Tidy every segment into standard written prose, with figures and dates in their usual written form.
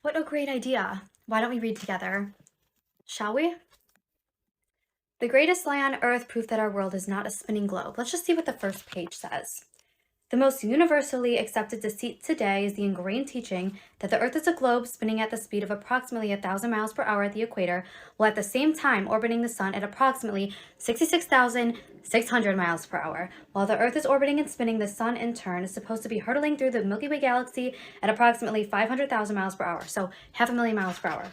What a great idea. Why don't we read together? Shall we? The greatest lie on earth, proof that our world is not a spinning globe. Let's just see what the first page says. The most universally accepted deceit today is the ingrained teaching that the earth is a globe spinning at the speed of approximately 1,000 miles per hour at the equator, while at the same time orbiting the sun at approximately 66,600 miles per hour. While the earth is orbiting and spinning, the sun in turn is supposed to be hurtling through the Milky Way galaxy at approximately 500,000 miles per hour, so 500,000 miles per hour.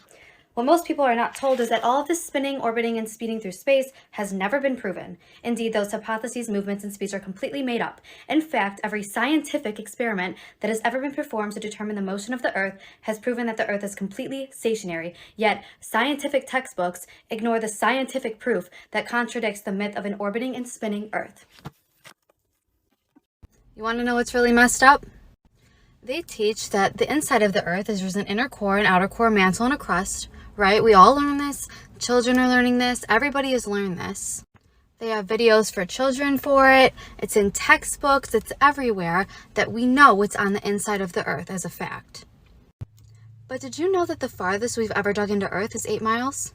What most people are not told is that all of this spinning, orbiting, and speeding through space has never been proven. Indeed, those hypotheses, movements, and speeds are completely made up. In fact, every scientific experiment that has ever been performed to determine the motion of the Earth has proven that the Earth is completely stationary, yet scientific textbooks ignore the scientific proof that contradicts the myth of an orbiting and spinning Earth. You want to know what's really messed up? They teach that the inside of the Earth is there's an inner core, an outer core, mantle, and a crust. Right? We all learn this. Children are learning this. Everybody has learned this. They have videos for children for it. It's in textbooks. It's everywhere that we know what's on the inside of the Earth as a fact. But did you know that the farthest we've ever dug into Earth is 8 miles?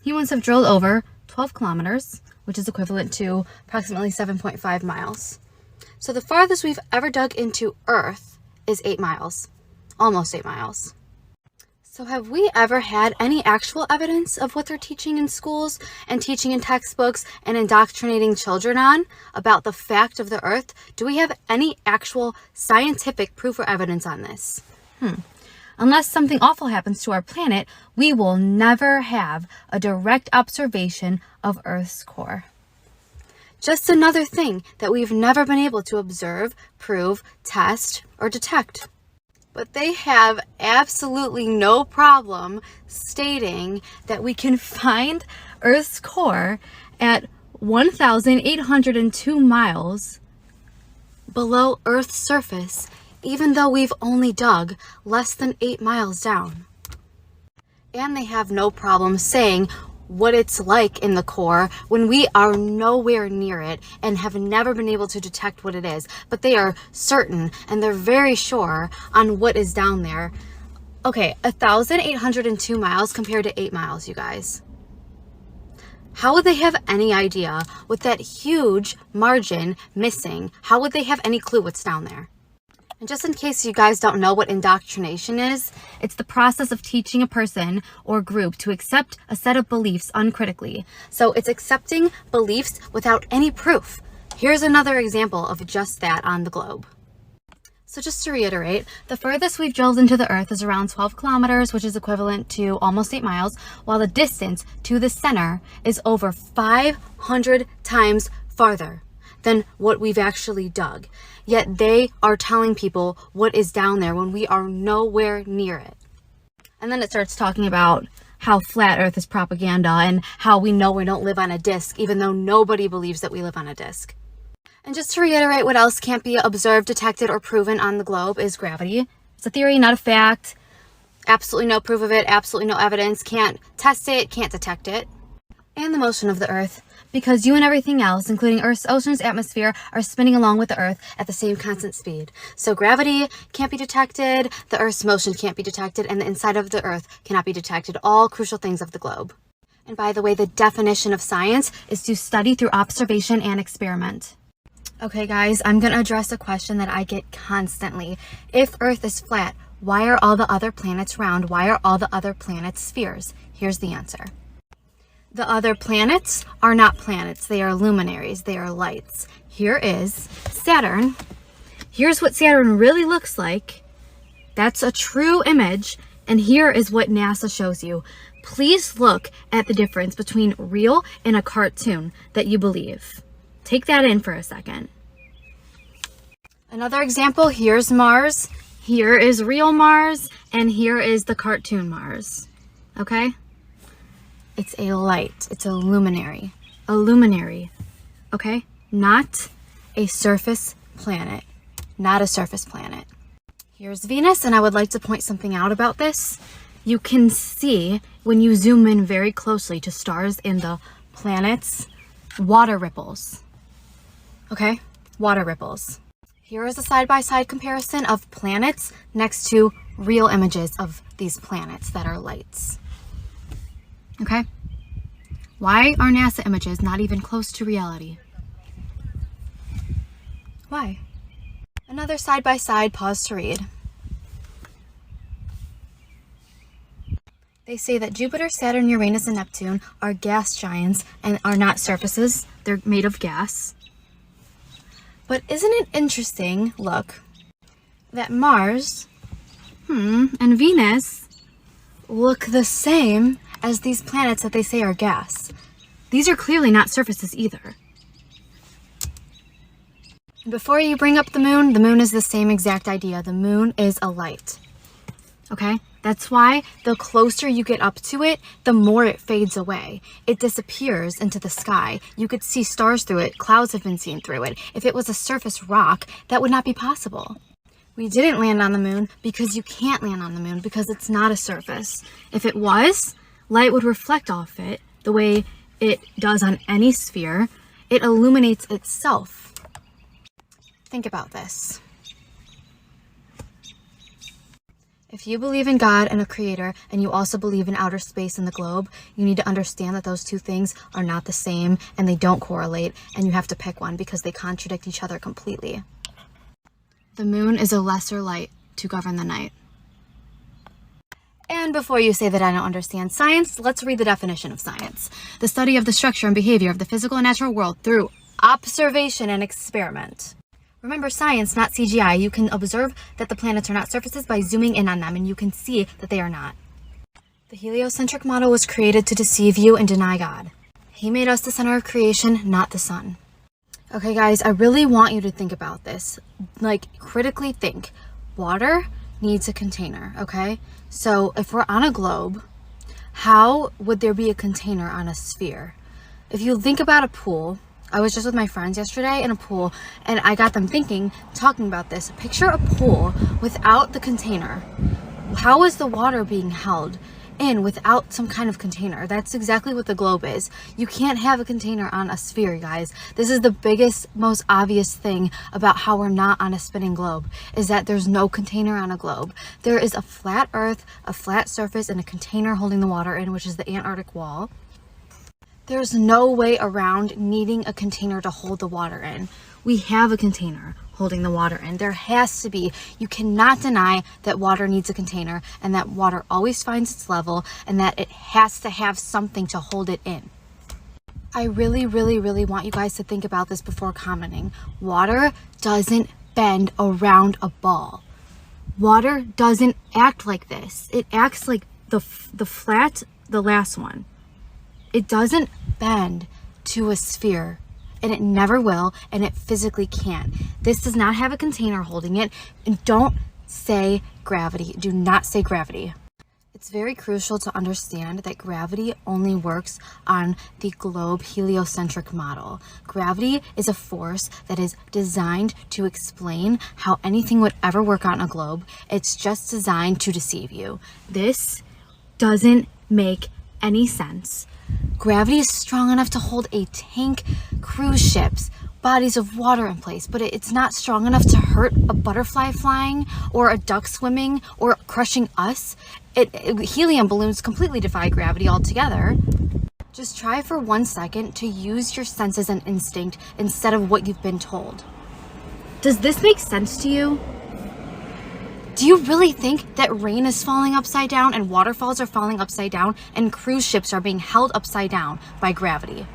Humans have drilled over 12 kilometers, which is equivalent to approximately 7.5 miles. So the farthest we've ever dug into Earth is 8 miles. Almost 8 miles. So have we ever had any actual evidence of what they're teaching in schools and teaching in textbooks and indoctrinating children on about the fact of the Earth? Do we have any actual scientific proof or evidence on this? Unless something awful happens to our planet, we will never have a direct observation of Earth's core. Just another thing that we've never been able to observe, prove, test, or detect. But they have absolutely no problem stating that we can find Earth's core at 1,802 miles below Earth's surface, even though we've only dug less than 8 miles down. And they have no problem saying what it's like in the core when we are nowhere near it and have never been able to detect what it is. But they are certain and they're very sure on what is down there. Okay, 1,802 miles compared to 8 miles, you guys. How would they have any idea with that huge margin missing? How would they have any clue what's down there? And just in case you guys don't know what indoctrination is, it's the process of teaching a person or group to accept a set of beliefs uncritically. So it's accepting beliefs without any proof. Here's another example of just that on the globe. So just to reiterate, the furthest we've drilled into the Earth is around 12 kilometers, which is equivalent to almost 8 miles, while the distance to the center is over 500 times farther than what we've actually dug. Yet they are telling people what is down there when we are nowhere near it. And then it starts talking about how flat Earth is propaganda and how we know we don't live on a disc, even though nobody believes that we live on a disc. And just to reiterate, what else can't be observed, detected, or proven on the globe is gravity. It's a theory, not a fact. Absolutely no proof of it, absolutely no evidence. Can't test it, can't detect it. And the motion of the Earth, because you and everything else, including Earth's oceans, atmosphere, are spinning along with the Earth at the same constant speed. So gravity can't be detected, the Earth's motion can't be detected, and the inside of the Earth cannot be detected, all crucial things of the globe. And by the way, the definition of science is to study through observation and experiment. Okay guys, I'm going to address a question that I get constantly. If Earth is flat, why are all the other planets round? Why are all the other planets spheres? Here's the answer. The other planets are not planets. They are luminaries. They are lights. Here is Saturn. Here's what Saturn really looks like. That's a true image. And here is what NASA shows you. Please look at the difference between real and a cartoon that you believe. Take that in for a second. Another example, here's Mars. Here is real Mars. And here is the cartoon Mars. Okay? It's a light. It's a luminary. A luminary. Okay? Not a surface planet. Not a surface planet. Here's Venus, and I would like to point something out about this. You can see, when you zoom in very closely to stars and the planets, water ripples. Okay? Water ripples. Here is a side-by-side comparison of planets next to real images of these planets that are lights. Okay? Why are NASA images not even close to reality? Why? Another side-by-side, pause to read. They say that Jupiter, Saturn, Uranus, and Neptune are gas giants and are not surfaces. They're made of gas. But isn't it interesting, look, that Mars, and Venus look the same as these planets that they say are gas. These are clearly not surfaces either. And before you bring up the moon is the same exact idea. The moon is a light. Okay? That's why the closer you get up to it, the more it fades away. It disappears into the sky. You could see stars through it. Clouds have been seen through it. If it was a surface rock, that would not be possible. We didn't land on the moon because you can't land on the moon because it's not a surface. If it was, light would reflect off it the way it does on any sphere. It illuminates itself. Think about this. If you believe in God and a creator, and you also believe in outer space and the globe, you need to understand that those two things are not the same and they don't correlate, and you have to pick one because they contradict each other completely. The moon is a lesser light to govern the night. And before you say that I don't understand science, let's read the definition of science. The study of the structure and behavior of the physical and natural world through observation and experiment. Remember, science, not CGI. You can observe that the planets are not surfaces by zooming in on them, and you can see that they are not. The heliocentric model was created to deceive you and deny God. He made us the center of creation, not the sun. Okay, guys, I really want you to think about this. Like, critically think. Water needs a container, okay? So if we're on a globe, how would there be a container on a sphere? If you think about a pool, I was just with my friends yesterday in a pool, and I got them thinking, talking about this. Picture a pool without the container. How is the water being held in without some kind of container? That's exactly what the globe is. You can't have a container on a sphere, guys. This is the biggest, most obvious thing about how we're not on a spinning globe, is that there's no container on a globe. There is a flat earth, a flat surface, and a container holding the water in, which is the Antarctic wall. There's no way around needing a container to hold the water in. We have a container holding the water in. There has to be. You cannot deny that water needs a container, and that water always finds its level, and that it has to have something to hold it in. I really, really, really want you guys to think about this before commenting. Water doesn't bend around a ball. Water doesn't act like this. It acts like the flat, the last one. It doesn't bend to a sphere, and it never will, and it physically can't. This does not have a container holding it, and don't say gravity. Do not say gravity. It's very crucial to understand that gravity only works on the globe heliocentric model. Gravity is a force that is designed to explain how anything would ever work on a globe. It's just designed to deceive you. This doesn't make any sense. Gravity is strong enough to hold a tank, cruise ships, bodies of water in place, but it's not strong enough to hurt a butterfly flying or a duck swimming or crushing us. Helium balloons completely defy gravity altogether. Just try for 1 second to use your senses and instinct instead of what you've been told. Does this make sense to you? Do you really think that rain is falling upside down and waterfalls are falling upside down and cruise ships are being held upside down by gravity?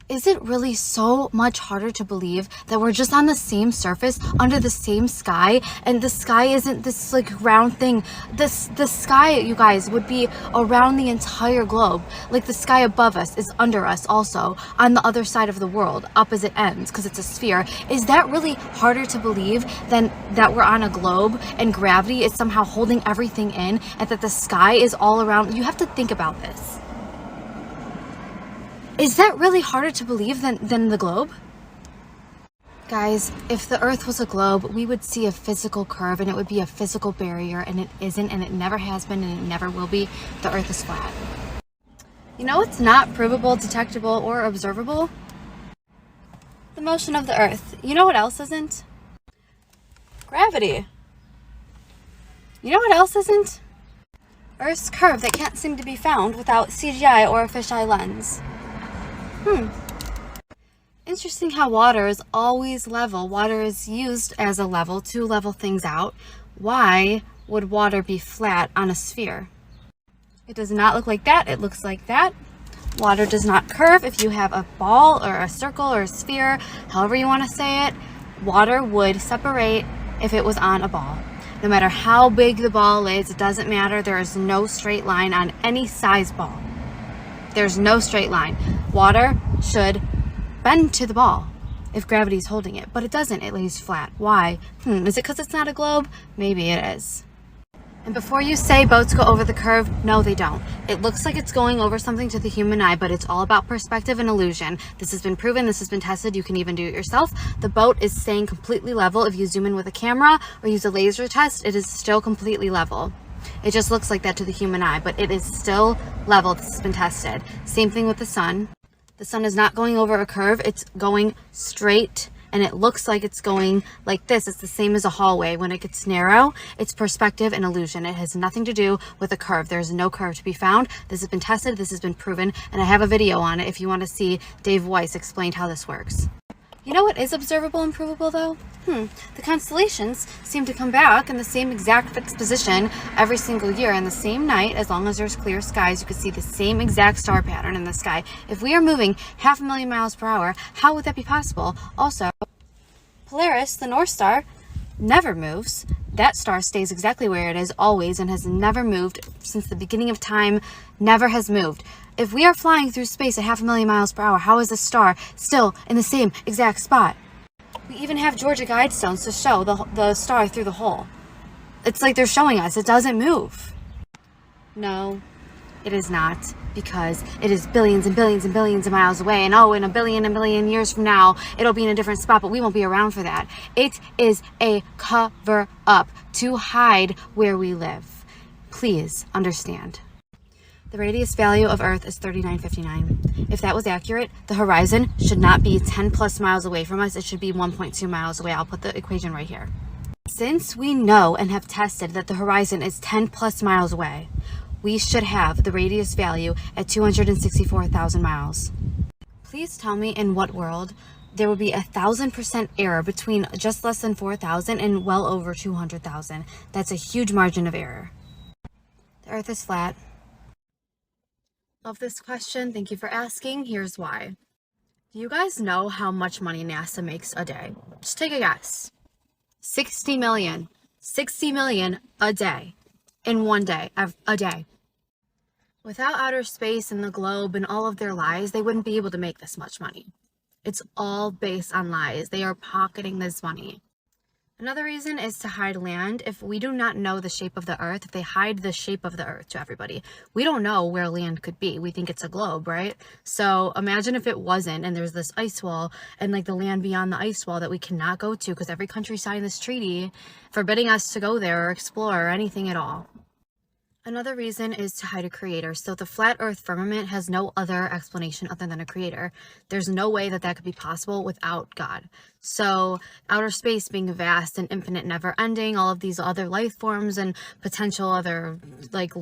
Is it really so much harder to believe that we're just on the same surface under the same sky, and the sky isn't this like round thing? The sky, you guys, would be around the entire globe. Like the sky above us is under us also on the other side of the world, opposite ends, because it's a sphere. Is that really harder to believe than that we're on a globe and gravity is somehow holding everything in, and that the sky is all around? You have to think about this. Is that really harder to believe than the globe? Guys, if the Earth was a globe, we would see a physical curve, and it would be a physical barrier, and it isn't, and it never has been, and it never will be. The Earth is flat. You know what's not provable, detectable, or observable? The motion of the Earth. You know what else isn't? Gravity. You know what else isn't? Earth's curve that can't seem to be found without CGI or a fisheye lens. Interesting how water is always level. Water is used as a level to level things out. Why would water be flat on a sphere? It does not look like that. It looks like that. Water does not curve. If you have a ball or a circle or a sphere, however you want to say it, water would separate if it was on a ball. No matter how big the ball is, it doesn't matter. There is no straight line on any size ball. There's no straight line. Water should bend to the ball if gravity is holding it, but it doesn't. It lays flat. Why? Is it because it's not a globe? Maybe it is. And before you say boats go over the curve, no, they don't. It looks like it's going over something to the human eye, but it's all about perspective and illusion. This has been proven. This has been tested. You can even do it yourself. The boat is staying completely level. If you zoom in with a camera or use a laser test, it is still completely level. It just looks like that to the human eye, but it is still level. This has been tested. Same thing with the sun. The sun is not going over a curve. It's going straight, and it looks like it's going like this. It's the same as a hallway. When it gets narrow, it's perspective and illusion. It has nothing to do with a curve. There's no curve to be found. This has been tested. This has been proven, and I have a video on it if you want to see Dave Weiss explained how this works. You know what is observable and provable, though? The constellations seem to come back in the same exact fixed position every single year. And the same night, as long as there's clear skies, you can see the same exact star pattern in the sky. If we are moving 500,000 miles per hour, how would that be possible? Also, Polaris, the North Star, never moves. That star stays exactly where it is always and has never moved since the beginning of time, never has moved. If we are flying through space at 500,000 miles per hour, how is the star still in the same exact spot? We even have Georgia guidestones to show the star through the hole. It's like they're showing us it doesn't move. No, it is not, because it is billions and billions and billions of miles away, and in a billion years from now, it'll be in a different spot, but we won't be around for that. It is a cover-up to hide where we live. Please understand. The radius value of Earth is 3959. If that was accurate, the horizon should not be 10 plus miles away from us. It should be 1.2 miles away. I'll put the equation right here. Since we know and have tested that the horizon is 10 plus miles away, we should have the radius value at 264,000 miles. Please tell me in what world there would be 1,000% error between just less than 4,000 and well over 200,000. That's a huge margin of error. The Earth is flat. Love this question. Thank you for asking. Here's why. Do you guys know how much money NASA makes a day? Just take a guess. 60 million. 60 million a day. In one day. A day. Without outer space and the globe and all of their lies, they wouldn't be able to make this much money. It's all based on lies. They are pocketing this money. Another reason is to hide land. If we do not know the shape of the Earth, if they hide the shape of the Earth to everybody, we don't know where land could be. We think it's a globe, right? So imagine if it wasn't, and there's this ice wall and like the land beyond the ice wall that we cannot go to because every country signed this treaty forbidding us to go there or explore or anything at all. Another reason is to hide a creator. So the flat Earth firmament has no other explanation other than a creator. There's no way that that could be possible without God. So outer space being vast and infinite, never ending, all of these other life forms and potential other like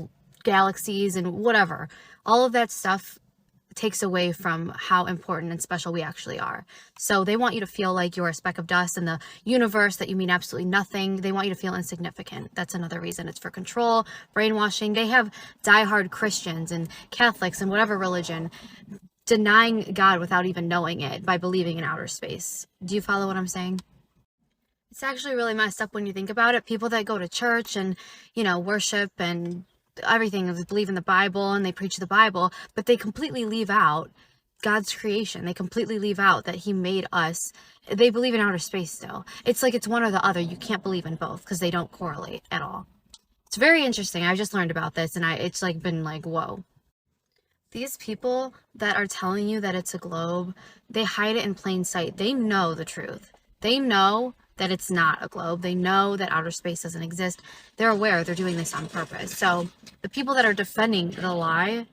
galaxies and whatever, all of that stuff takes away from how important and special we actually are. So they want you to feel like you're a speck of dust in the universe, that you mean absolutely nothing. They want you to feel insignificant. That's another reason. It's for control, brainwashing. They have diehard Christians and Catholics and whatever religion denying God without even knowing it by believing in outer space. Do you follow what I'm saying? It's actually really messed up when you think about it. People that go to church and, worship and everything, they believe in the Bible and they preach the Bible, but they completely leave out God's creation. They completely leave out that he made us. They believe in outer space still. It's like it's one or the other. You can't believe in both because they don't correlate at all. It's very interesting. I just learned about this and it's like been like, whoa. These people that are telling you that it's a globe, they hide it in plain sight. They know the truth. They know that it's not a globe. They know that outer space doesn't exist. They're aware they're doing this on purpose. So the people that are defending the lie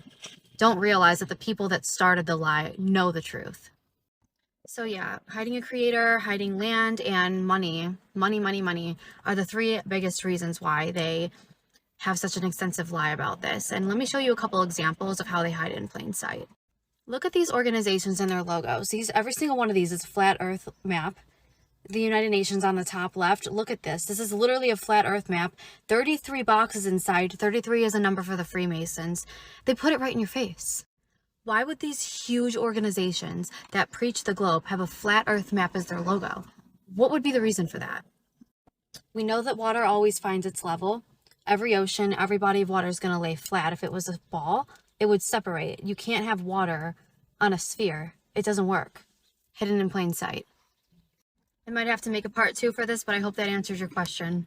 don't realize that the people that started the lie know the truth. So yeah, hiding a creator, hiding land, and money are the three biggest reasons why they have such an extensive lie about this. And let me show you a couple examples of how they hide it in plain sight. Look at these organizations and their logos. Every single one of these is a flat earth map. The United Nations on the top left, look at this. This is literally a flat earth map. 33 boxes inside. 33 is a number for the Freemasons. They put it right in your face. Why would these huge organizations that preach the globe have a flat earth map as their logo? What would be the reason for that? We know that water always finds its level. Every ocean, every body of water is going to lay flat. If it was a ball, it would separate. You can't have water on a sphere. It doesn't work. Hidden in plain sight. I might have to make a part 2 for this, but I hope that answers your question.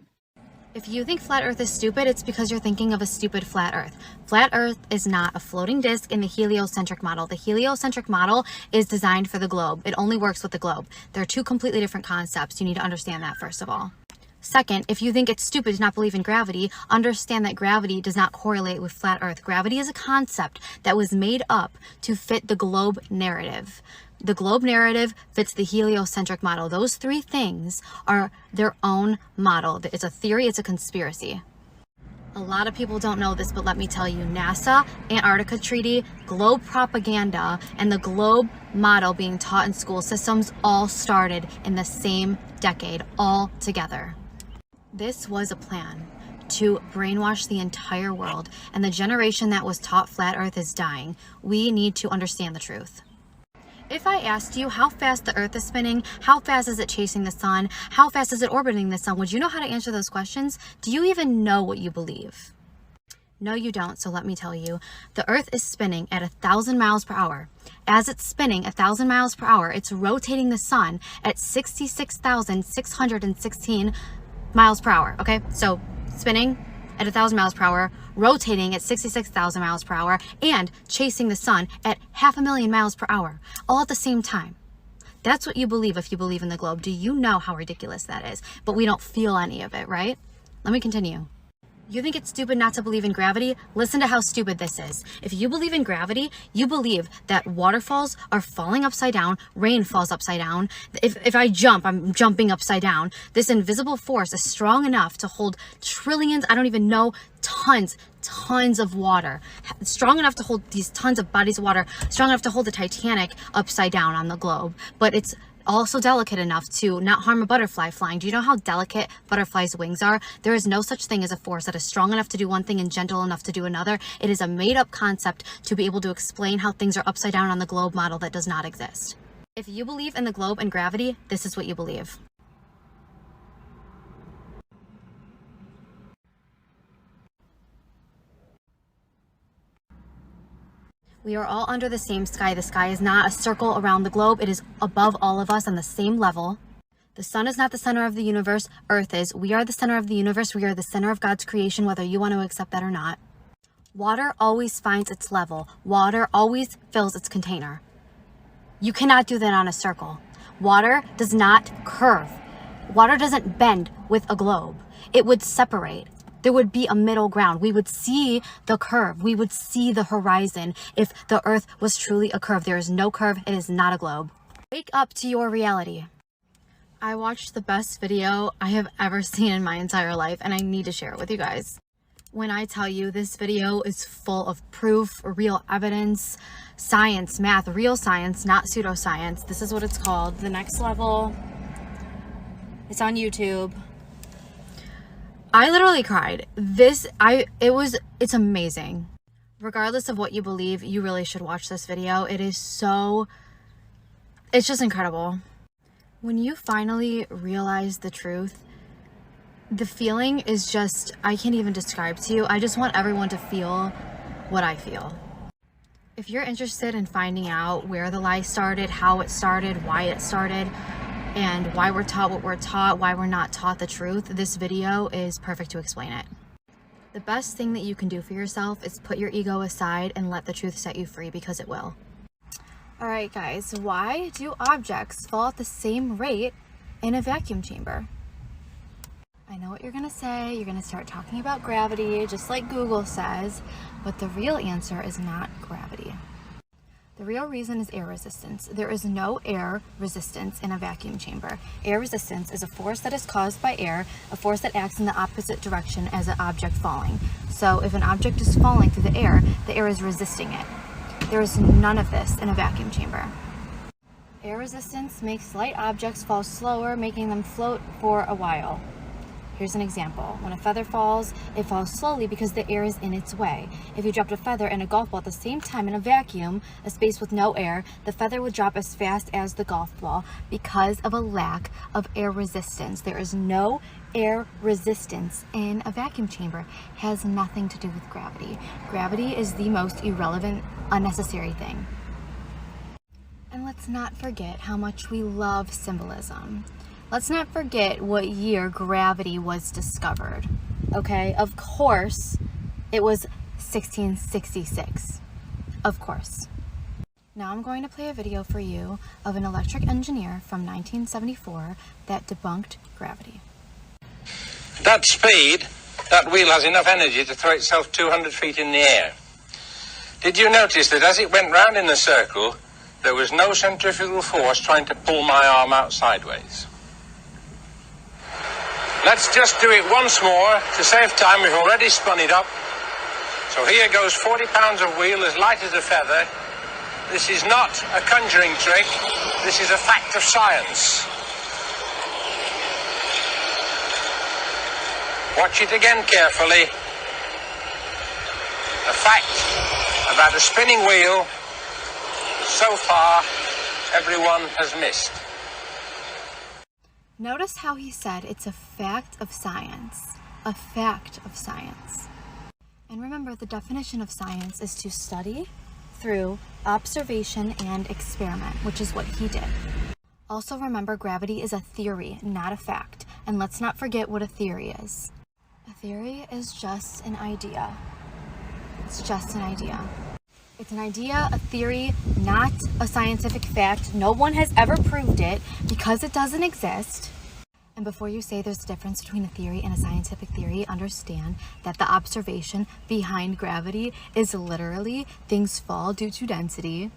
If you think flat earth is stupid, it's because you're thinking of a stupid flat earth. Flat earth is not a floating disc in the heliocentric model. The heliocentric model is designed for the globe. It only works with the globe. They're two completely different concepts. You need to understand that first of all. Second, if you think it's stupid to not believe in gravity, understand that gravity does not correlate with flat earth. Gravity is a concept that was made up to fit the globe narrative. The globe narrative fits the heliocentric model. Those three things are their own model. It's a theory, it's a conspiracy. A lot of people don't know this, but let me tell you, NASA, Antarctica Treaty, globe propaganda, and the globe model being taught in school systems all started in the same decade, all together. This was a plan to brainwash the entire world, and the generation that was taught flat earth is dying. We need to understand the truth. If I asked you how fast the earth is spinning, how fast is it chasing the sun, how fast is it orbiting the sun, would you know how to answer those questions? Do you even know what you believe? No, you don't, so let me tell you. The earth is spinning at 1,000 miles per hour. As it's spinning 1,000 miles per hour, it's rotating the sun at 66,616 miles per hour, okay? So spinning at 1,000 miles per hour, rotating at 66,000 miles per hour, and chasing the sun at 500,000 miles per hour, all at the same time. That's what you believe if you believe in the globe. Do you know how ridiculous that is? But we don't feel any of it, right? Let me continue. You think it's stupid not to believe in gravity? Listen to how stupid this is. If you believe in gravity, you believe that waterfalls are falling upside down, rain falls upside down. If I jump, I'm jumping upside down. This invisible force is strong enough to hold trillions, I don't even know, tons of water. Strong enough to hold these tons of bodies of water, strong enough to hold the Titanic upside down on the globe. But it's also delicate enough to not harm a butterfly flying. Do you know how delicate butterflies' wings are? There is no such thing as a force that is strong enough to do one thing and gentle enough to do another. It is a made-up concept to be able to explain how things are upside down on the globe model that does not exist. If you believe in the globe and gravity, this is what you believe. We are all under the same sky. The sky is not a circle around the globe. It is above all of us on the same level. The sun is not the center of the universe. Earth is. We are the center of the universe. We are the center of God's creation, whether you want to accept that or not. Water always finds its level. Water always fills its container. You cannot do that on a circle. Water does not curve. Water doesn't bend with a globe. It would separate. There would be a middle ground. We would see the curve. We would see the horizon if the earth was truly a curve. There is no curve. It is not a globe. Wake up to your reality. I watched the best video I have ever seen in my entire life, and I need to share it with you guys. When I tell you this video is full of proof, real evidence, science, math, real science, not pseudoscience. This is what it's called. The Next Level. It's on YouTube. I literally cried. It's amazing. Regardless of what you believe, you really should watch this video. It's just incredible. When you finally realize the truth, the feeling is just, I can't even describe to you. I just want everyone to feel what I feel. If you're interested in finding out where the lie started, how it started, why it started, and why we're taught what we're taught, why we're not taught the truth, this video is perfect to explain it. The best thing that you can do for yourself is put your ego aside and let the truth set you free, because it will. Alright guys, why do objects fall at the same rate in a vacuum chamber? I know what you're going to say. You're going to start talking about gravity, just like Google says, but the real answer is not gravity. The real reason is air resistance. There is no air resistance in a vacuum chamber. Air resistance is a force that is caused by air, a force that acts in the opposite direction as an object falling. So if an object is falling through the air is resisting it. There is none of this in a vacuum chamber. Air resistance makes light objects fall slower, making them float for a while. Here's an example. When a feather falls, it falls slowly because the air is in its way. If you dropped a feather and a golf ball at the same time in a vacuum, a space with no air, the feather would drop as fast as the golf ball because of a lack of air resistance. There is no air resistance in a vacuum chamber. It has nothing to do with gravity. Gravity is the most irrelevant, unnecessary thing. And let's not forget how much we love symbolism. Let's not forget what year gravity was discovered, okay? Of course, it was 1666, of course. Now I'm going to play a video for you of an electric engineer from 1974 that debunked gravity. At that speed, that wheel has enough energy to throw itself 200 feet in the air. Did you notice that as it went round in a circle, there was no centrifugal force trying to pull my arm out sideways? Let's just do it once more. To save time, we've already spun it up. So here goes 40 pounds of wheel as light as a feather. This is not a conjuring trick. This is a fact of science. Watch it again carefully. A fact about a spinning wheel so far everyone has missed. Notice how he said it's a fact of science. A fact of science. And remember, the definition of science is to study through observation and experiment, which is what he did. Also remember, gravity is a theory, not a fact. And let's not forget what a theory is. A theory is just an idea. It's just an idea. It's an idea, a theory, not a scientific fact. No one has ever proved it because it doesn't exist. And before you say there's a difference between a theory and a scientific theory, understand that the observation behind gravity is literally things fall due to density,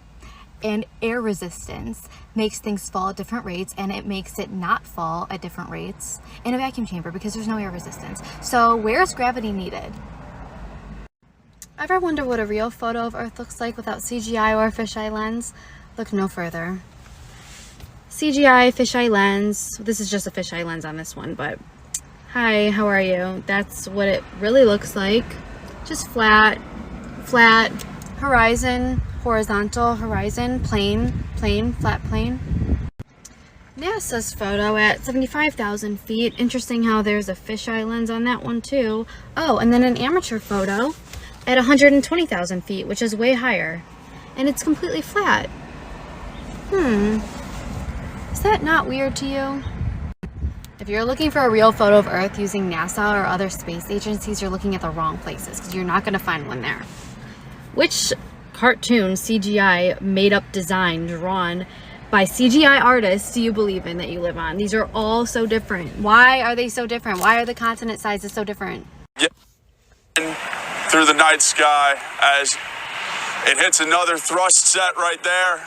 and air resistance makes things fall at different rates, and it makes it not fall at different rates in a vacuum chamber because there's no air resistance. So where is gravity needed? Ever wonder what a real photo of Earth looks like without CGI or fisheye lens? Look no further. CGI, fisheye lens. This is just a fisheye lens on this one, but hi, how are you? That's what it really looks like. Just flat, horizon, horizontal, horizon, plane, flat plane. NASA's photo at 75,000 feet. Interesting how there's a fisheye lens on that one too. Oh, and then an amateur photo at 120,000 feet, which is way higher. And it's completely flat. Is that not weird to you? If you're looking for a real photo of Earth using NASA or other space agencies, you're looking at the wrong places because you're not going to find one there. Which cartoon, CGI, made up design, drawn by CGI artists do you believe in that you live on? These are all so different. Why are they so different? Why are the continent sizes so different? Yeah. Through the night sky as it hits another thrust set right there.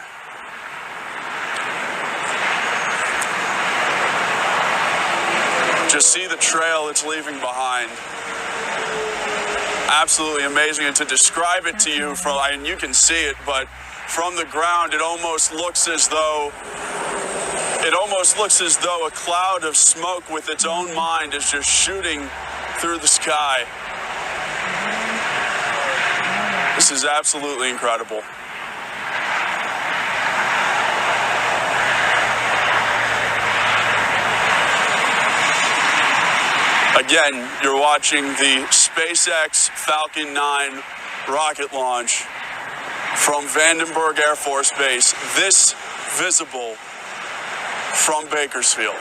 Just see the trail it's leaving behind. Absolutely amazing. And to describe it to you from, and you can see it, but from the ground, it almost looks as though a cloud of smoke with its own mind is just shooting through the sky. This is absolutely incredible. Again, you're watching the SpaceX Falcon 9 rocket launch from Vandenberg Air Force Base, this visible from Bakersfield.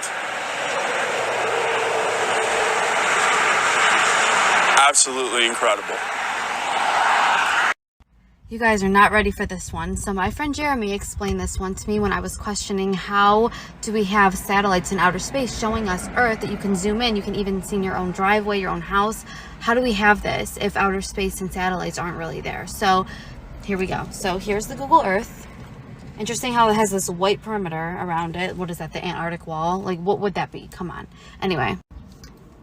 Absolutely incredible. You guys are not ready for this one. So my friend Jeremy explained this one to me when I was questioning how do we have satellites in outer space showing us Earth that you can zoom in, you can even see in your own driveway, your own house. How do we have this if outer space and satellites aren't really there? So here we go. So here's the Google Earth. Interesting how it has this white perimeter around it. What is that, the Antarctic wall? Like, what would that be? Come on. Anyway,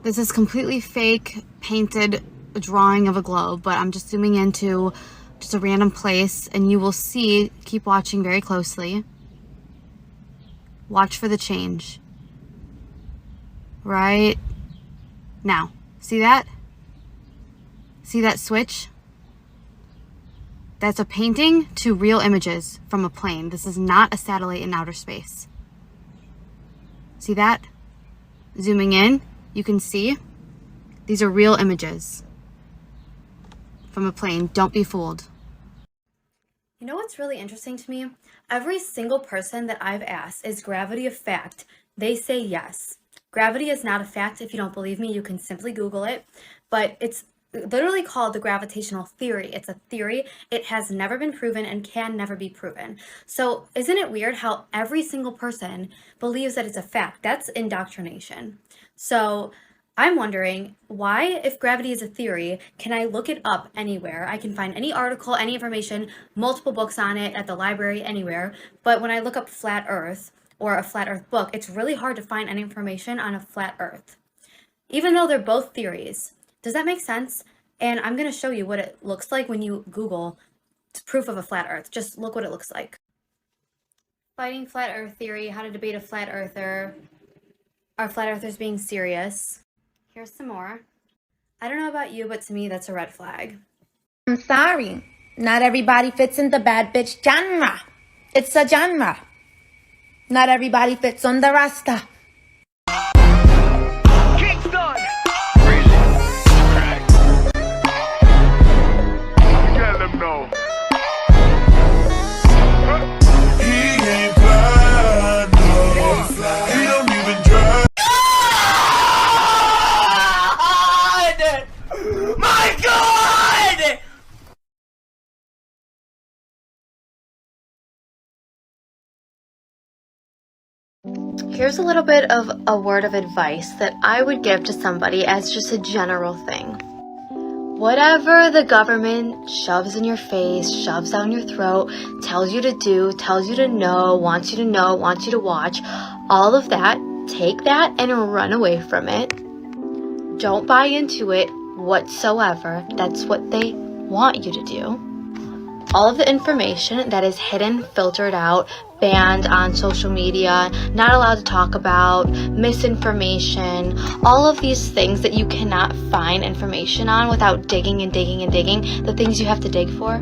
this is completely fake, painted drawing of a globe, but I'm just zooming into just a random place, and you will see, keep watching very closely. Watch for the change. Right now. See that? See that switch? That's a painting to real images from a plane. This is not a satellite in outer space. See that? Zooming in, you can see these are real images from a plane. Don't be fooled. You know what's really interesting to me? Every single person that I've asked, is gravity a fact? They say yes. Gravity is not a fact. If you don't believe me, you can simply Google it. But it's literally called the gravitational theory. It's a theory. It has never been proven and can never be proven. So isn't it weird how every single person believes that it's a fact? That's indoctrination. So I'm wondering why, if gravity is a theory, can I look it up anywhere? I can find any article, any information, multiple books on it at the library, anywhere. But when I look up flat earth or a flat earth book, it's really hard to find any information on a flat earth, even though they're both theories. Does that make sense? And I'm going to show you what it looks like when you Google proof of a flat earth. Just look what it looks like. Fighting flat earth theory, how to debate a flat earther. Are flat earthers being serious? Here's some more. I don't know about you, but to me, that's a red flag. I'm sorry. Not everybody fits in the bad bitch genre. It's a genre. Not everybody fits on the Rasta. Kingston! Crazy. Crack. Tell them no. He ain't fly, no. He don't even try. My God! Here's a little bit of a word of advice that I would give to somebody as just a general thing. Whatever the government shoves in your face, shoves down your throat, tells you to do, tells you to know, wants you to watch, all of that, take that and run away from it. Don't buy into it whatsoever. That's what they want you to do. All of the information that is hidden, filtered out, banned on social media, not allowed to talk about, misinformation, all of these things that you cannot find information on without digging and digging and digging, the things you have to dig for,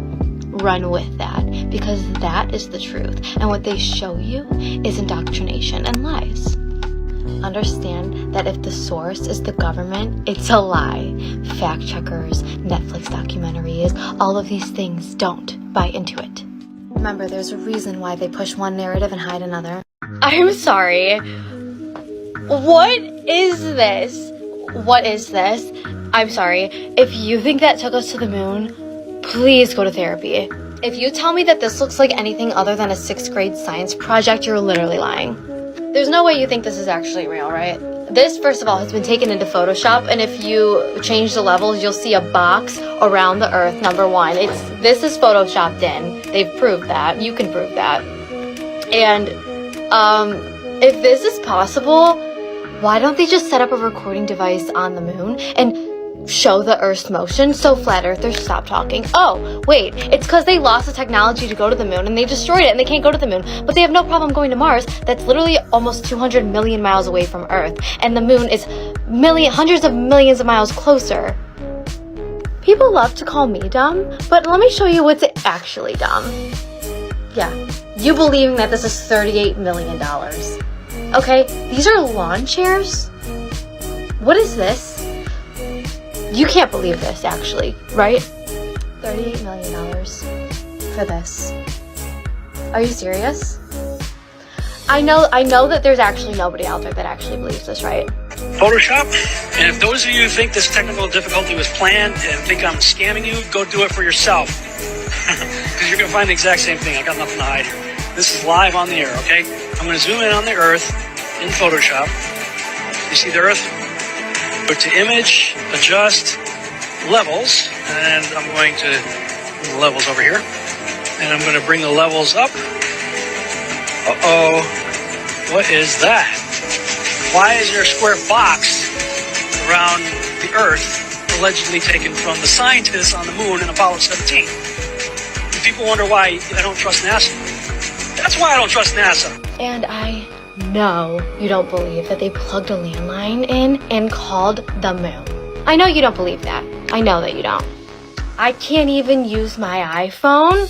run with that, because that is the truth. And what they show you is indoctrination and lies. Understand that if the source is the government, it's a lie. Fact checkers, Netflix documentaries, all of these things, don't buy into it. Remember, there's a reason why they push one narrative and hide another. I'm sorry. What is this? What is this? I'm sorry. If you think that took us to the moon, please go to therapy. If you tell me that this looks like anything other than a 6th grade science project, you're literally lying. There's no way you think this is actually real, right? This, first of all, has been taken into Photoshop, and if you change the levels, you'll see a box around the Earth, number one. This is Photoshopped in. They've proved that. You can prove that. And if this is possible, why don't they just set up a recording device on the moon and show the Earth's motion so flat earthers stop talking? Oh, wait, it's because they lost the technology to go to the moon and they destroyed it and they can't go to the moon, but they have no problem going to Mars. That's literally almost 200 million miles away from Earth, and the moon is hundreds of millions of miles closer. People love to call me dumb, but let me show you what's actually dumb. Yeah, you believing that this is $38 million. Okay, these are lawn chairs? What is this? You can't believe this, actually, right? $38 million for this. Are you serious? I know that there's actually nobody out there that actually believes this, right? Photoshop. And if those of you who think this technical difficulty was planned and think I'm scamming you, go do it for yourself. Because you're going to find the exact same thing. I got nothing to hide here. This is live on the air, okay? I'm going to zoom in on the Earth in Photoshop. You see the Earth? Go to image, adjust, levels, and I'm going to bring the levels over here. And I'm going to bring the levels up Uh-oh. What is that? Why is there a square box around the Earth allegedly taken from the scientists on the moon in Apollo 17? And people wonder why I don't trust NASA. That's why I don't trust NASA. And I know you don't believe that they plugged a landline in and called the moon. I know you don't believe that. I know that you don't. I can't even use my iPhone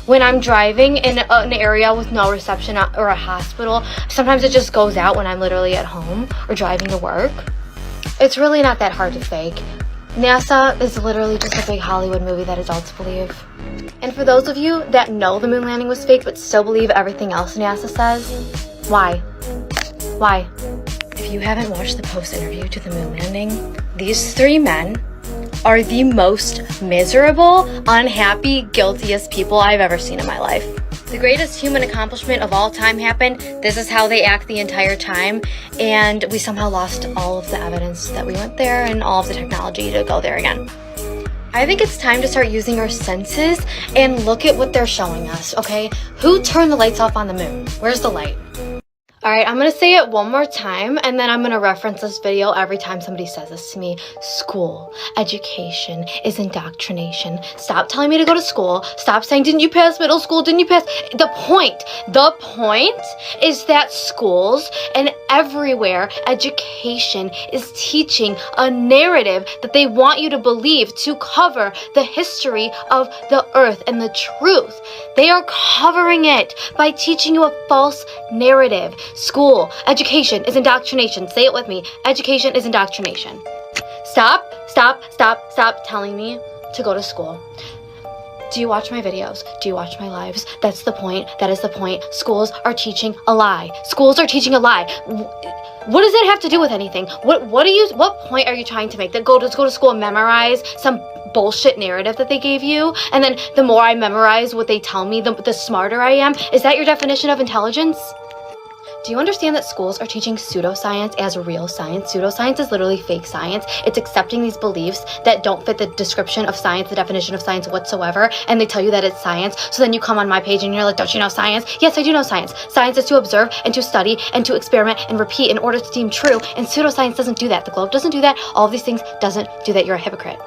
when I'm driving in an area with no reception or a hospital. Sometimes it just goes out when I'm literally at home or driving to work. It's really not that hard to fake. NASA is literally just a big Hollywood movie that adults believe. And for those of you that know the moon landing was fake but still believe everything else NASA says, why? Why? If you haven't watched the post-interview to the moon landing, these three men are the most miserable, unhappy, guiltiest people I've ever seen in my life. The greatest human accomplishment of all time happened. This is how they act the entire time. And we somehow lost all of the evidence that we went there and all of the technology to go there again. I think it's time to start using our senses and look at what they're showing us, okay? Who turned the lights off on the moon? Where's the light? All right, I'm gonna say it one more time, and then I'm gonna reference this video every time somebody says this to me. School, education is indoctrination. Stop telling me to go to school. Stop saying, didn't you pass middle school? Didn't you pass? The point is that schools and everywhere, education is teaching a narrative that they want you to believe to cover the history of the earth and the truth. They are covering it by teaching you a false narrative. School, education is indoctrination. Say it with me. Education is indoctrination. Stop telling me to go to school. Do you watch my videos? Do you watch my lives? That's the point. That is the point. Schools are teaching a lie. Schools are teaching a lie. What does that have to do with anything? What point are you trying to make? That go to school and memorize some bullshit narrative that they gave you? And then the more I memorize what they tell me, the smarter I am? Is that your definition of intelligence? Do you understand that schools are teaching pseudoscience as real science? Pseudoscience is literally fake science. It's accepting these beliefs that don't fit the description of science, the definition of science whatsoever, and they tell you that it's science. So then you come on my page and you're like, don't you know science? Yes, I do know science. Science is to observe and to study and to experiment and repeat in order to deem true, and pseudoscience doesn't do that. The globe doesn't do that. All of these things doesn't do that. You're a hypocrite.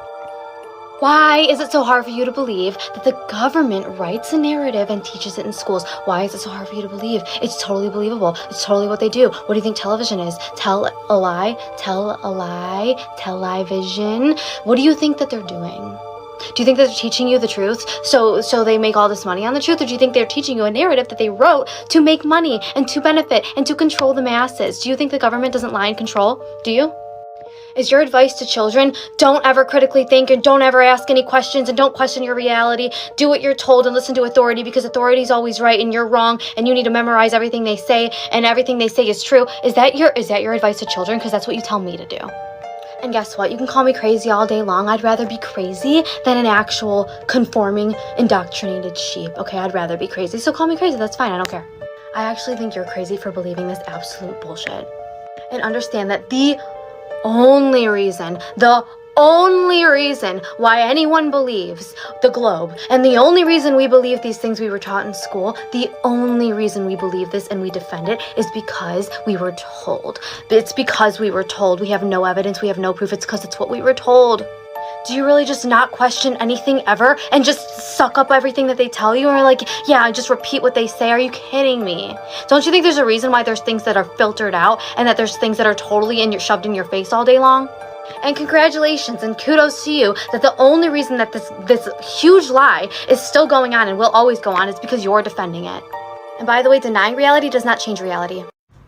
Why is it so hard for you to believe that the government writes a narrative and teaches it in schools? Why is it so hard for you to believe? It's totally believable. It's totally what they do. What do you think television is? Tell a lie, television. What do you think that they're doing? Do you think that they're teaching you the truth so they make all this money on the truth? Or do you think they're teaching you a narrative that they wrote to make money and to benefit and to control the masses? Do you think the government doesn't lie and control? Do you? Is your advice to children, don't ever critically think and don't ever ask any questions and don't question your reality. Do what you're told and listen to authority because authority is always right and you're wrong and you need to memorize everything they say and everything they say is true. Is that your advice to children? Because that's what you tell me to do. And guess what? You can call me crazy all day long. I'd rather be crazy than an actual conforming, indoctrinated sheep. Okay, I'd rather be crazy. So call me crazy. That's fine. I don't care. I actually think you're crazy for believing this absolute bullshit. And understand that the only reason why anyone believes the globe, and the only reason we believe these things we were taught in school, the only reason we believe this and we defend it is because we were told. It's because we were told. We have no evidence, we have no proof. It's because it's what we were told. Do you really just not question anything ever and just suck up everything that they tell you? Or like, yeah, just repeat what they say? Are you kidding me? Don't you think there's a reason why there's things that are filtered out and that there's things that are totally shoved in your face all day long? And congratulations and kudos to you that the only reason that this huge lie is still going on and will always go on is because you're defending it. And by the way, denying reality does not change reality.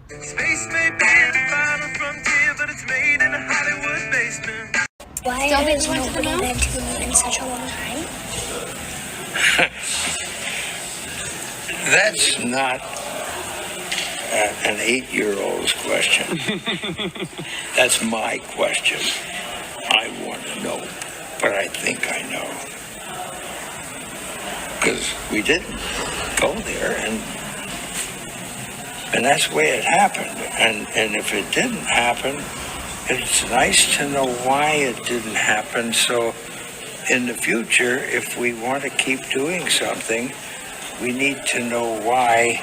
Space may be the final frontier, but it's made in a Hollywood basement. Why has nobody been to the moon in such a long time? That's not an 8-year-old's question. That's my question. I want to know, but I think I know. Because we didn't go there, and that's the way it happened. And if it didn't happen, it's nice to know why it didn't happen, so in the future, if we want to keep doing something, we need to know why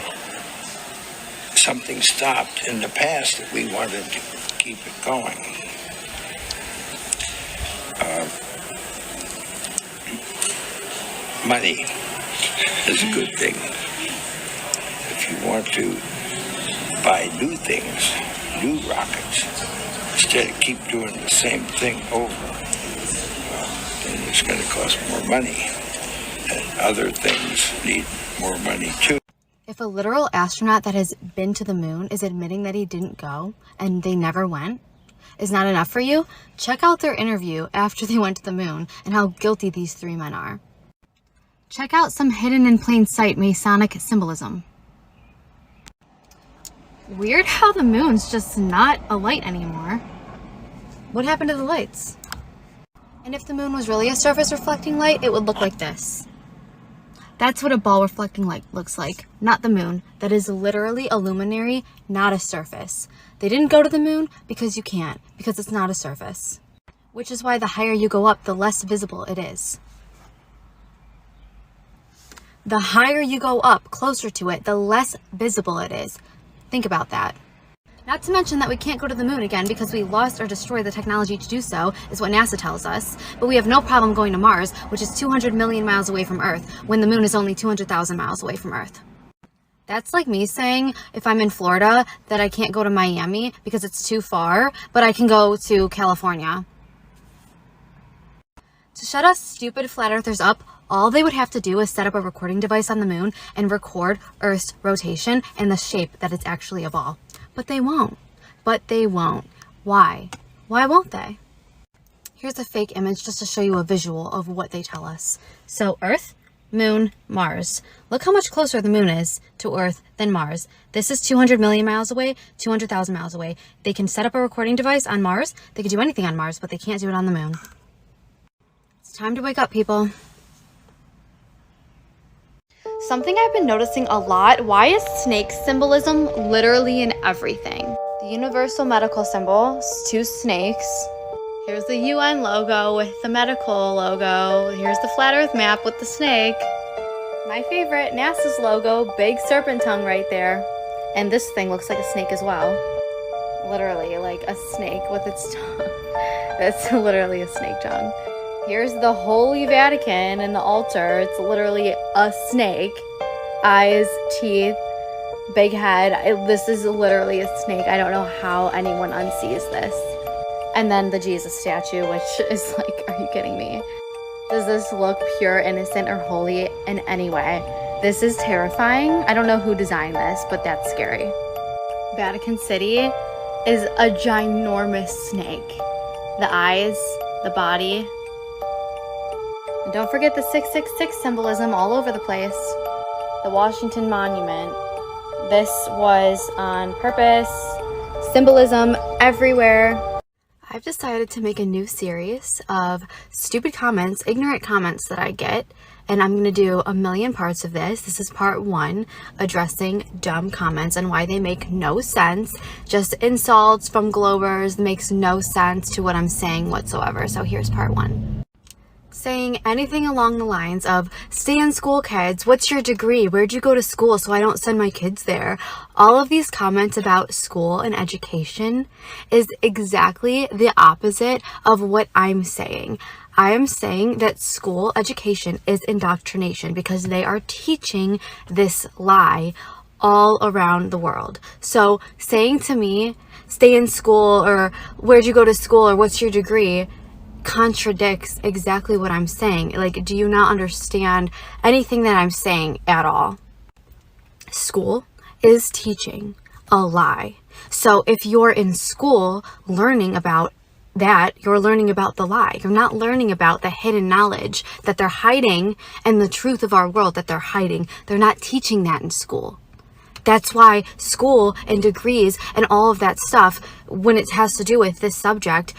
something stopped in the past that we wanted to keep it going. Money is a good thing. If you want to buy new things, new rockets, instead of keep doing the same thing over, well, then it's going to cost more money. And other things need more money too. If a literal astronaut that has been to the moon is admitting that he didn't go and they never went is not enough for you, check out their interview after they went to the moon and how guilty these three men are. Check out some hidden in plain sight Masonic symbolism. Weird how the moon's just not a light anymore. What happened to the lights? And if the moon was really a surface reflecting light, it would look like this. That's what a ball reflecting light looks like, not the moon. That is literally a luminary, not a surface. They didn't go to the moon because you can't, because it's not a surface. Which is why the higher you go up, the less visible it is. The higher you go up, closer to it, the less visible it is. Think about that. Not to mention that we can't go to the moon again because we lost or destroyed the technology to do so, is what NASA tells us. But we have no problem going to Mars, which is 200 million miles away from Earth, when the moon is only 200,000 miles away from Earth. That's like me saying, if I'm in Florida, that I can't go to Miami because it's too far, but I can go to California. To shut us stupid flat earthers up, all they would have to do is set up a recording device on the moon and record Earth's rotation and the shape that it's actually a ball. But they won't. Why? Why won't they? Here's a fake image just to show you a visual of what they tell us. So Earth, Moon, Mars. Look how much closer the moon is to Earth than Mars. This is 200 million miles away, 200,000 miles away. They can set up a recording device on Mars. They can do anything on Mars, but they can't do it on the moon. It's time to wake up, people. Something I've been noticing a lot, why is snake symbolism literally in everything? The universal medical symbol, two snakes. Here's the UN logo with the medical logo. Here's the flat earth map with the snake. My favorite, NASA's logo, big serpent tongue right there. And this thing looks like a snake as well. Literally, like a snake with its tongue. That's literally a snake tongue. Here's the Holy Vatican and the altar. It's literally a snake. Eyes, teeth, big head. This is literally a snake. I don't know how anyone unsees this. And then the Jesus statue, which is like, are you kidding me? Does this look pure, innocent, or holy in any way? This is terrifying. I don't know who designed this, but that's scary. Vatican City is a ginormous snake. The eyes, the body. And don't forget the 666 symbolism all over the place. The Washington Monument. This was on purpose. Symbolism everywhere. I've decided to make a new series of stupid comments, ignorant comments that I get. And I'm going to do 1,000,000 parts of this. This is part 1, addressing dumb comments and why they make no sense. Just insults from Globers, makes no sense to what I'm saying whatsoever. So here's part 1. Saying anything along the lines of, stay in school, kids. What's your degree? Where'd you go to school so I don't send my kids there? All of these comments about school and education is exactly the opposite of what I'm saying. I am saying that school education is indoctrination because they are teaching this lie all around the world. So saying to me, stay in school, or where'd you go to school, or what's your degree, contradicts exactly what I'm saying. Like, do you not understand anything that I'm saying at all? School is teaching a lie. So if you're in school learning about that, you're learning about the lie. You're not learning about the hidden knowledge that they're hiding and the truth of our world that they're hiding. They're not teaching that in school. That's why school and degrees and all of that stuff, when it has to do with this subject,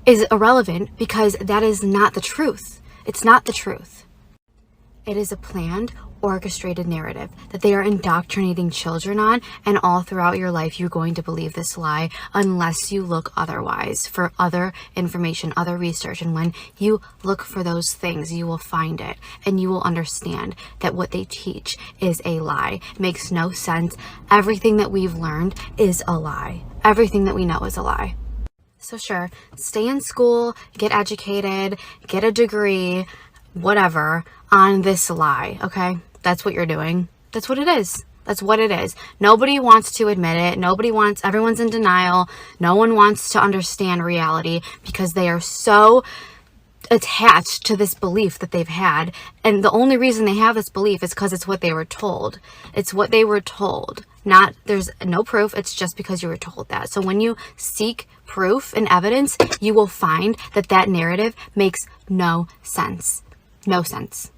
is irrelevant, because that is not the truth. It's not the truth. It is a planned, orchestrated narrative that they are indoctrinating children on, and all throughout your life you're going to believe this lie unless you look otherwise for other information, other research. And when you look for those things, you will find it, and you will understand that what they teach is a lie. It makes no sense. Everything that we've learned is a lie. Everything that we know is a lie. So sure, stay in school, get educated, get a degree, whatever, on this lie, okay? That's what you're doing. That's what it is. That's what it is. Nobody wants to admit it. Everyone's in denial. No one wants to understand reality because they are so attached to this belief that they've had. And the only reason they have this belief is because it's what they were told. It's what they were told. There's no proof. It's just because you were told that. So when you seek proof and evidence, you will find that that narrative makes no sense. No sense.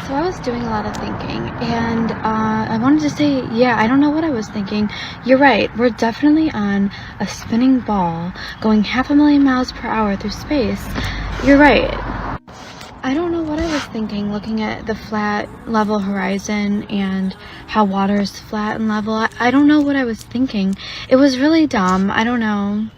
So I was doing a lot of thinking, and I wanted to say, yeah, I don't know what I was thinking. You're right. We're definitely on a spinning ball going 500,000 miles per hour through space. You're right. I don't know what I was thinking looking at the flat level horizon and how water is flat and level. I don't know what I was thinking. It was really dumb. I don't know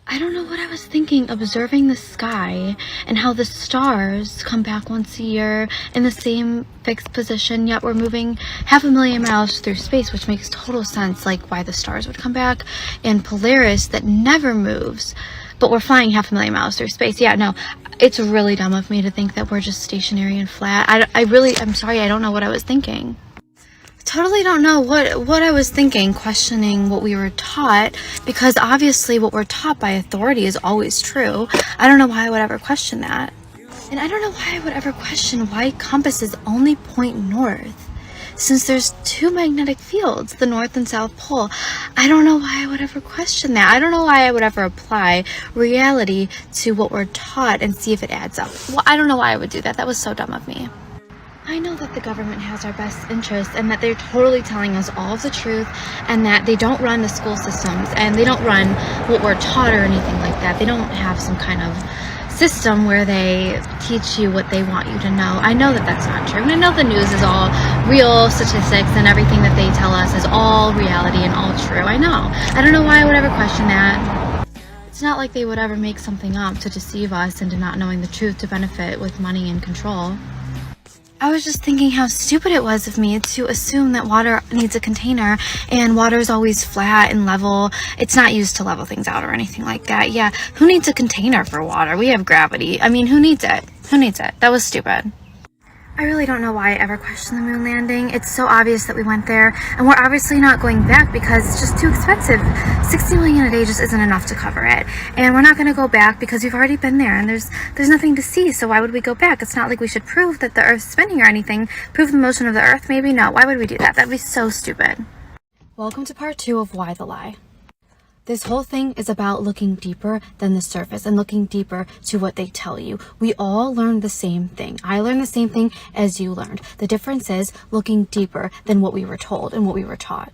what I was thinking, observing the sky and how the stars come back once a year in the same fixed position, yet we're moving 500,000 miles through space, which makes total sense, like why the stars would come back. And Polaris that never moves, but we're flying 500,000 miles through space. Yeah, no, it's really dumb of me to think that we're just stationary and flat. I'm sorry, I don't know what I was thinking. Totally don't know what I was thinking, questioning what we were taught, because obviously what we're taught by authority is always true. I don't know why I would ever question that. And I don't know why I would ever question why compasses only point north, since there's two magnetic fields, the North and South Pole. I don't know why I would ever question that. I don't know why I would ever apply reality to what we're taught and see if it adds up. Well, I don't know why I would do that. That was so dumb of me. I know that the government has our best interests and that they're totally telling us all of the truth, and that they don't run the school systems and they don't run what we're taught or anything like that. They don't have some kind of system where they teach you what they want you to know. I know that that's not true. And I know the news is all real statistics and everything that they tell us is all reality and all true. I know. I don't know why I would ever question that. It's not like they would ever make something up to deceive us into not knowing the truth to benefit with money and control. I was just thinking how stupid it was of me to assume that water needs a container and water is always flat and level. It's not used to level things out or anything like that. Yeah, who needs a container for water? We have gravity. I mean, who needs it? Who needs it? That was stupid. I really don't know why I ever questioned the moon landing. It's so obvious that we went there, and we're obviously not going back because it's just too expensive. $60 million a day just isn't enough to cover it, and we're not going to go back because we've already been there, and there's nothing to see. So why would we go back? It's not like we should prove that the Earth's spinning or anything. Prove the motion of the Earth? Maybe no. Why would we do that? That'd be so stupid. Welcome to part 2 of Why the Lie. This whole thing is about looking deeper than the surface and looking deeper to what they tell you. We all learn the same thing. I learned the same thing as you learned. The difference is looking deeper than what we were told and what we were taught.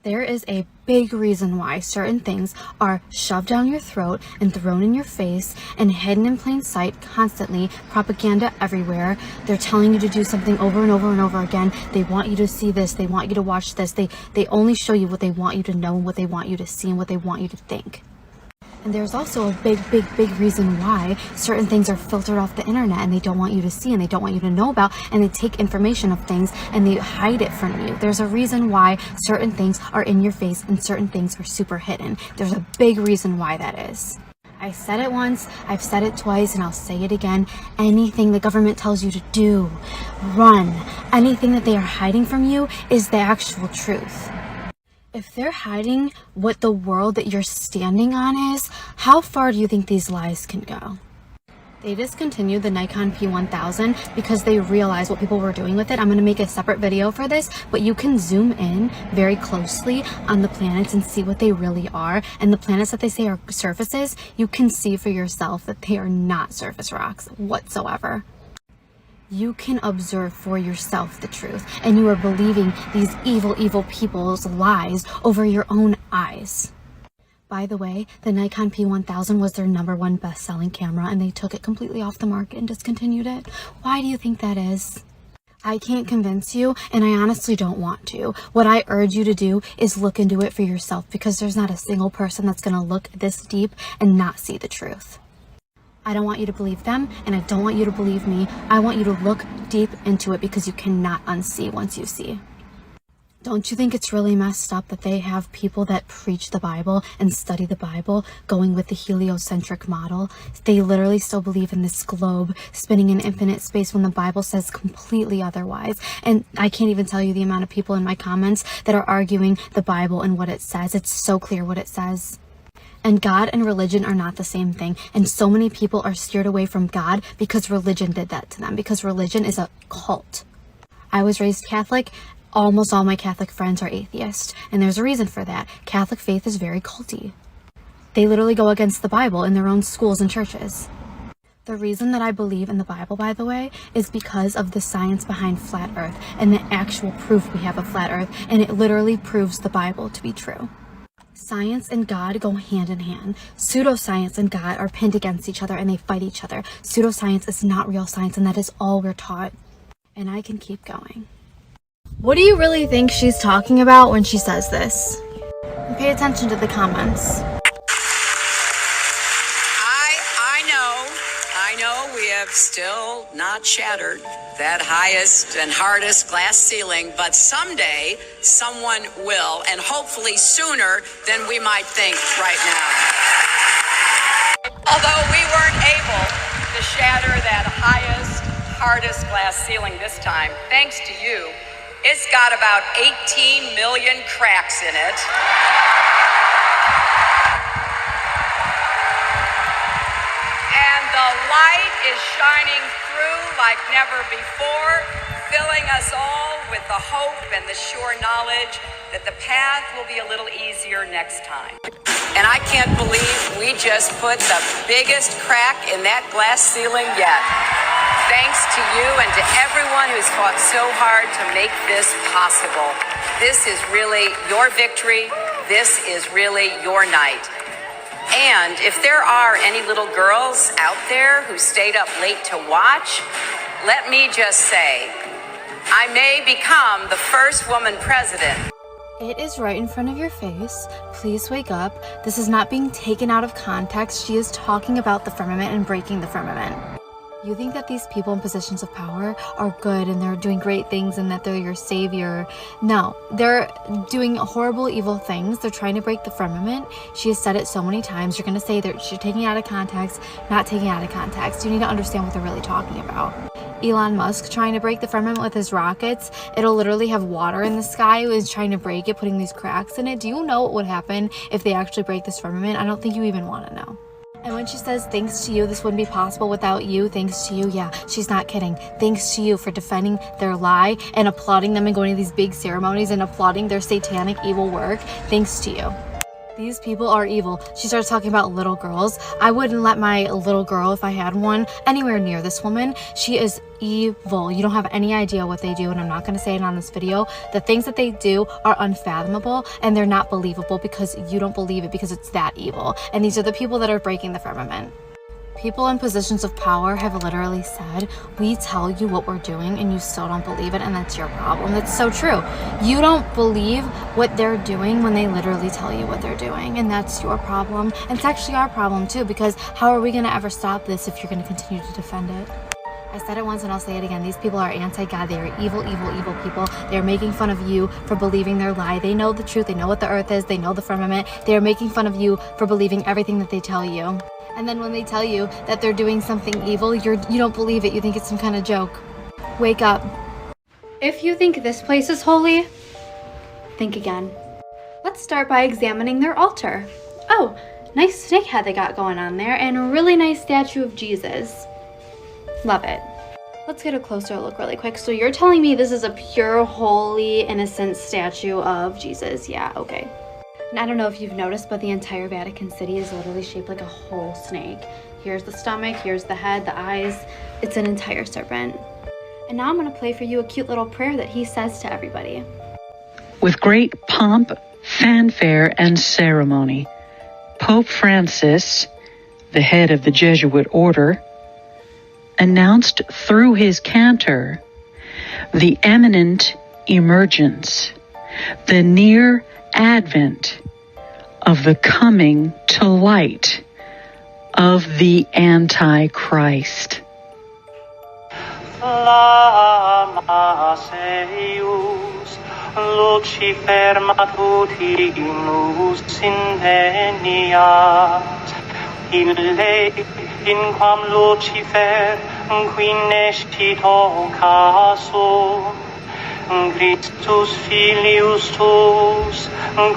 There is a big reason why certain things are shoved down your throat and thrown in your face and hidden in plain sight constantly. Propaganda everywhere. They're telling you to do something over and over and over again. They want you to see this. They want you to watch this. They only show you what they want you to know and what they want you to see and what they want you to think. And there's also a big reason why certain things are filtered off the internet and they don't want you to see and they don't want you to know about, and they take information of things and they hide it from you. There's a reason why certain things are in your face and certain things are super hidden. There's a big reason why that is. I said it once, I've said it twice, and I'll say it again. Anything the government tells you to do, run. Anything that they are hiding from you is the actual truth. If they're hiding what the world that you're standing on is, how far do you think these lies can go? They discontinued the Nikon P1000 because they realized what people were doing with it. I'm going to make a separate video for this, but you can zoom in very closely on the planets and see what they really are. And the planets that they say are surfaces, you can see for yourself that they are not surface rocks whatsoever. You can observe for yourself the truth, and you are believing these evil people's lies over your own eyes. By the way, the Nikon P1000 was their #1 best-selling camera, and they took it completely off the market and discontinued it. Why do you think that is? I can't convince you, and I honestly don't want to. What I urge you to do is look into it for yourself, because there's not a single person that's going to look this deep and not see the truth. I don't want you to believe them, and I don't want you to believe me. I want you to look deep into it, because you cannot unsee once you see. Don't you think it's really messed up that they have people that preach the Bible and study the Bible going with the heliocentric model? They literally still believe in this globe spinning in infinite space when the Bible says completely otherwise. And I can't even tell you the amount of people in my comments that are arguing the Bible and what it says. It's so clear what it says. And God and religion are not the same thing. And so many people are steered away from God because religion did that to them, because religion is a cult. I was raised Catholic. Almost all my Catholic friends are atheists, and there's a reason for that. Catholic faith is very culty. They literally go against the Bible in their own schools and churches. The reason that I believe in the Bible, by the way, is because of the science behind flat earth and the actual proof we have of flat earth, and it literally proves the Bible to be true. Science and God go hand in hand. Pseudoscience and God are pinned against each other and they fight each other. Pseudoscience is not real science, and that is all we're taught. And I can keep going. What do you really think she's talking about when she says this? And pay attention to the comments. I know we have still not shattered that highest and hardest glass ceiling, but someday someone will, and hopefully sooner than we might think right now. Although we weren't able to shatter that highest, hardest glass ceiling this time, thanks to you, it's got about 18 million cracks in it. And the light is shining through like never before, filling us all with the hope and the sure knowledge that the path will be a little easier next time. And I can't believe we just put the biggest crack in that glass ceiling yet. Thanks to you and to everyone who's fought so hard to make this possible. This is really your victory. This is really your night. And if there are any little girls out there who stayed up late to watch, let me just say, I may become the first woman president. It is right in front of your face. Please wake up. This is not being taken out of context. She is talking about the firmament and breaking the firmament. You think that these people in positions of power are good and they're doing great things and that they're your savior. No, they're doing horrible, evil things. They're trying to break the firmament. She has said it so many times. You're going to say that she's taking it out of context, not taking it out of context. You need to understand what they're really talking about. Elon Musk trying to break the firmament with his rockets. It'll literally have water in the sky. He was trying to break it, putting these cracks in it. Do you know what would happen if they actually break this firmament? I don't think you even want to know. And when she says, thanks to you, this wouldn't be possible without you, thanks to you, yeah, she's not kidding. Thanks to you for defending their lie and applauding them and going to these big ceremonies and applauding their satanic evil work. Thanks to you. These people are evil. She starts talking about little girls. I wouldn't let my little girl, if I had one, anywhere near this woman. She is evil. You don't have any idea what they do, and I'm not going to say it on this video. The things that they do are unfathomable, and they're not believable because you don't believe it because it's that evil. And these are the people that are breaking the firmament. People in positions of power have literally said, we tell you what we're doing and you still don't believe it, and that's your problem. That's so true. You don't believe what they're doing when they literally tell you what they're doing, and that's your problem. And it's actually our problem too, because how are we going to ever stop this if you're going to continue to defend it? I said it once and I'll say it again. These people are anti-God. They are evil, evil, evil people. They are making fun of you for believing their lie. They know the truth. They know what the earth is. They know the firmament. They are making fun of you for believing everything that they tell you. And then when they tell you that they're doing something evil, you don't believe it. You think it's some kind of joke. Wake up. If you think this place is holy, think again. Let's start by examining their altar. Oh, nice snake head they got going on there, and a really nice statue of Jesus. Love it. Let's get a closer look really quick. So you're telling me this is a pure, holy, innocent statue of Jesus. Yeah, okay. And I don't know if you've noticed, but the entire Vatican City is literally shaped like a whole snake. Here's the stomach, here's the head, the eyes. It's an entire serpent. And now I'm going to play for you a cute little prayer that he says to everybody. With great pomp, fanfare, and ceremony, Pope Francis, the head of the Jesuit order, announced through his cantor, the imminent emergence, the near advent of the coming to light of the Antichrist. Flamma eius, Lucifer matutinus inveniat, ille in quam Lucifer qui nescito casum, Christus filius tuus,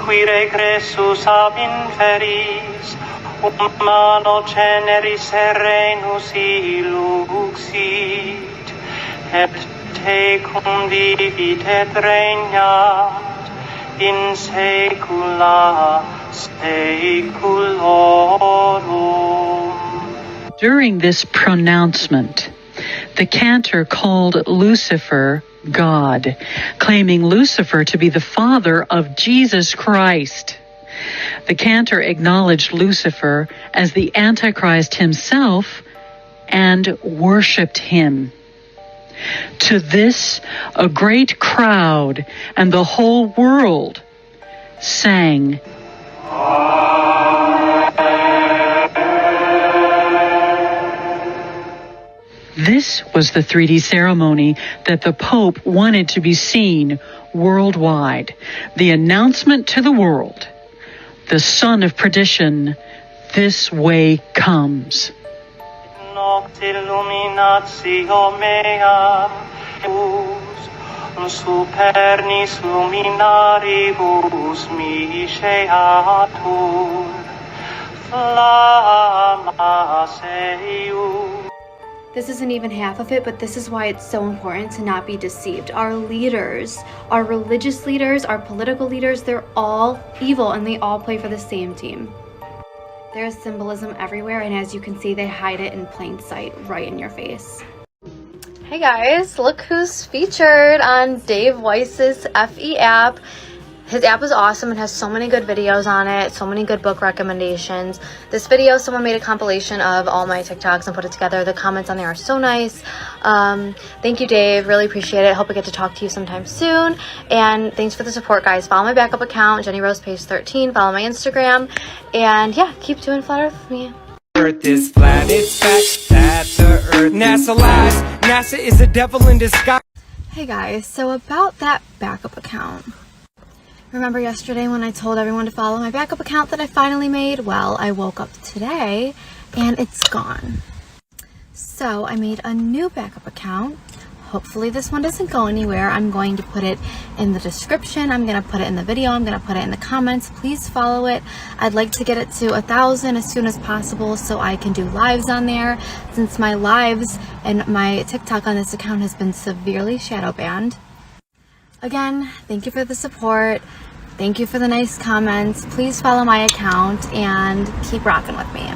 qui regressus ab inferis, humano generis serenus illuxit, et tecum vivit et regnat in saecula saeculorum. During this pronouncement, the cantor called Lucifer God, claiming Lucifer to be the father of Jesus Christ. The cantor acknowledged Lucifer as the Antichrist himself and worshipped him. To this, a great crowd and the whole world sang, This was the 3D ceremony that the Pope wanted to be seen worldwide. The announcement to the world, the son of perdition, this way comes. Noct illuminatio mea, supernis luminaribus misceatur, flamma eius. This isn't even half of it, but this is why it's so important to not be deceived. Our leaders, our religious leaders, our political leaders, they're all evil and they all play for the same team. There's symbolism everywhere, and as you can see, they hide it in plain sight right in your face. Hey guys, look who's featured on Dave Weiss's FE app. His app is awesome. It has so many good videos on it, so many good book recommendations. This video, someone made a compilation of all my TikToks and put it together. The comments on there are so nice. Thank you, Dave. Really appreciate it. Hope I get to talk to you sometime soon. And thanks for the support, guys. Follow my backup account, Jenny Rose Page 13. Follow my Instagram. And yeah, keep doing Flat Earth with me. Earth is flat, it's fact that the Earth NASA lies. NASA is a devil in disguise. Hey guys, so about that backup account. Remember yesterday when I told everyone to follow my backup account that I finally made? Well, I woke up today and it's gone. So I made a new backup account. Hopefully this one doesn't go anywhere. I'm going to put it in the description. I'm going to put it in the video. I'm going to put it in the comments. Please follow it. I'd like to get it to 1,000 as soon as possible so I can do lives on there, since my lives and my TikTok on this account has been severely shadow banned. Again, thank you for the support. Thank you for the nice comments. Please follow my account and keep rocking with me.